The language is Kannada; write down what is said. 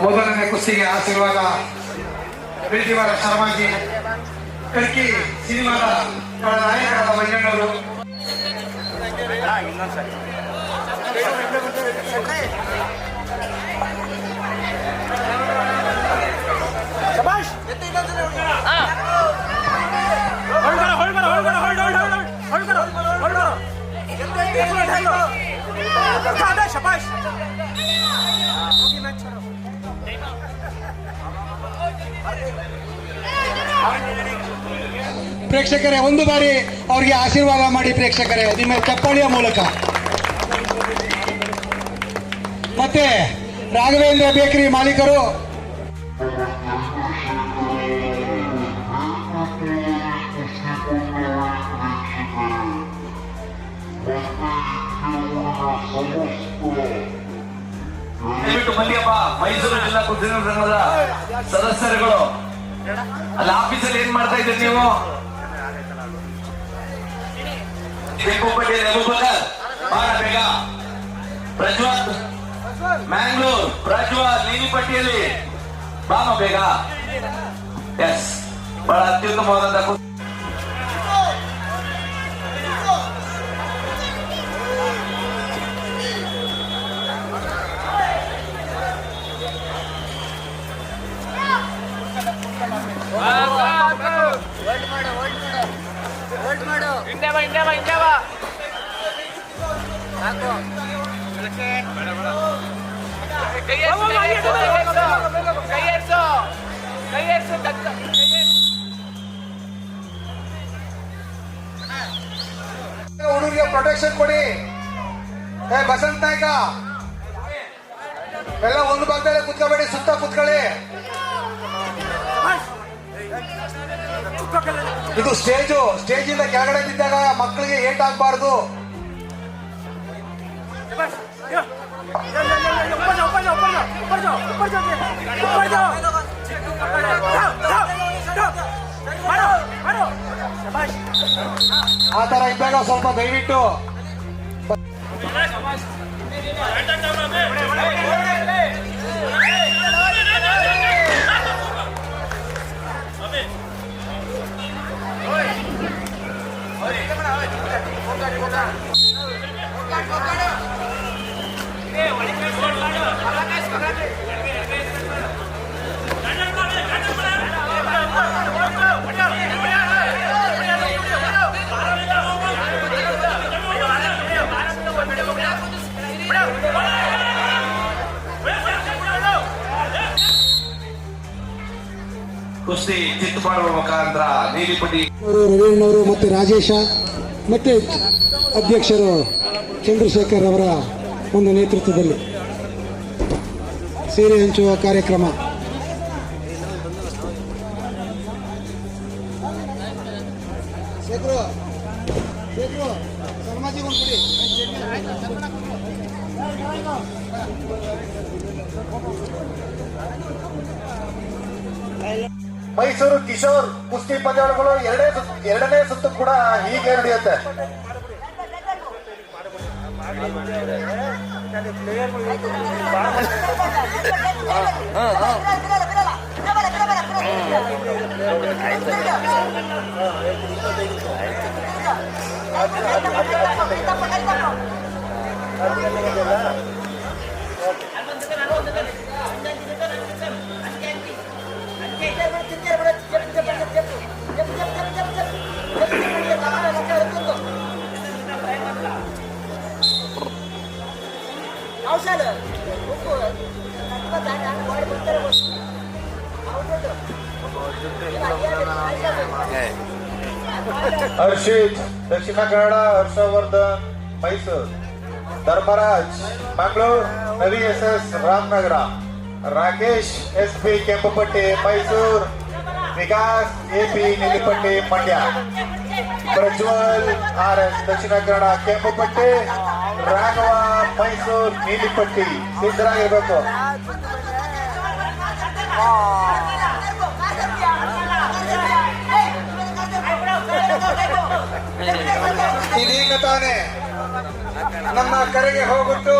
ಮೊದಲನೇ ಕುಸ್ತಿಗೆ ಆಶೀರ್ವಾದ ಪ್ರೀತಿವಾದ ಶರ್ಮಾಜಿ ಕಲ್ಕಿ ಸಿನಿಮಾದ ನಾಯಕರಾದ ಮಂಜಣ್ಣವರು. ಪ್ರೇಕ್ಷಕರೇ, ಒಂದು ಬಾರಿ ಅವರಿಗೆ ಆಶೀರ್ವಾದ ಮಾಡಿ ಪ್ರೇಕ್ಷಕರೇ, ನಿಮ್ಮ ಚಪ್ಪಾಳಿಯ ಮೂಲಕ. ಮತ್ತೆ ರಾಘವೇಂದ್ರ ಬೇಕರಿ ಮಾಲೀಕರು ದಯವಿಟ್ಟು ಬನ್ನಿಯಪ್ಪ. ಮೈಸೂರು ಜಿಲ್ಲಾ ಕುಸ್ತಿ ಸಂಘದ ಸದಸ್ಯರುಗಳು ಅಲ್ಲಿ ಆಫೀಸಲ್ಲಿ ಏನ್ ಮಾಡ್ತಾ ಇದ್ದೀರಿ ನೀವು? ಬಹಳ ಬೇಗ ಪ್ರಜ್ವಲ್ ಮ್ಯಾಂಗ್ಳೂರ್, ಪ್ರಜ್ವಲ್ ನೀಲಿಪಟ್ಟಿಯಲ್ಲಿ ಬಾಮ ಬೇಗ. ಎಸ್, ಬಹಳ ಅತ್ಯುತ್ತಮವಾದಂತಹ ಹುಡುಗರಿಗೆ ಪ್ರೊಟೆಕ್ಷನ್ ಕೊಡಿ. ಬಸಂತ ನಾಯ್ಕ ಎಲ್ಲ ಒಂದು ಭಾಗದಲ್ಲೇ ಕುತ್ಕೋಬೇಡಿ, ಸುತ್ತ ಕುತ್ಕೊಳ್ಳಿ. ಇದು ಸ್ಟೇಜ್ ಇಂದ ಕೆಳಗಡೆ ಬಿದ್ದಾಗ ಮಕ್ಕಳಿಗೆ ಏಟಾಗಬಾರ್ದು. ಆ ತರ ಇದ್ದಾಗ ಸ್ವಲ್ಪ ದಯವಿಟ್ಟು ಕುಸ್ತಿ ಚಿತ್ತು ಮಾಡುವ ಮುಖಾಂತರ ನೀಲಿಪಟ್ಟಿ ರವೀಣ್ಣವರು ಮತ್ತು ರಾಜೇಶ ಮತ್ತೆ ಅಧ್ಯಕ್ಷರು ಚಂದ್ರಶೇಖರ್ ಅವರ ಒಂದು ನೇತೃತ್ವದಲ್ಲಿ ಸೀರೆ ಹಂಚುವ ಕಾರ್ಯಕ್ರಮ. ಮೈಸೂರು ಕಿಶೋರ್ ಕುಸ್ತಿ ಪಂದ್ಯಾವಳಿಗಳು ಎರಡನೇ ಸುತ್ತು ಕೂಡ ಹೀಗೆ ನಡೆಯುತ್ತೆ. ಹರ್ಷಿತ್ ದಕ್ಷಿಣ ಕನ್ನಡ, ಹರ್ಷವರ್ಧನ್ ಮೈಸೂರು, ಧರ್ಮರಾಜ್ ಮಂಗಳೂರು, ನವಿ SS Ramanagara, Rakesh SP ಕೆಂಪುಪಟ್ಟಿ Mysuru, Vikas AP ನೀಲಿಪಟ್ಟಿ Mandya, Prajwal RS Dakshina Kannada ಕೆಂಪುಪಟ್ಟಿ, Raghava Mysuru ನೀಲಿಪಟ್ಟಿ. ಸಿದ್ಧರಾಗಿರ್ಬೇಕು. ಇದೀಗ ತಾನೇ ನಮ್ಮ ಕರೆಗೆ ಹೋಗ್ಬಿಟ್ಟು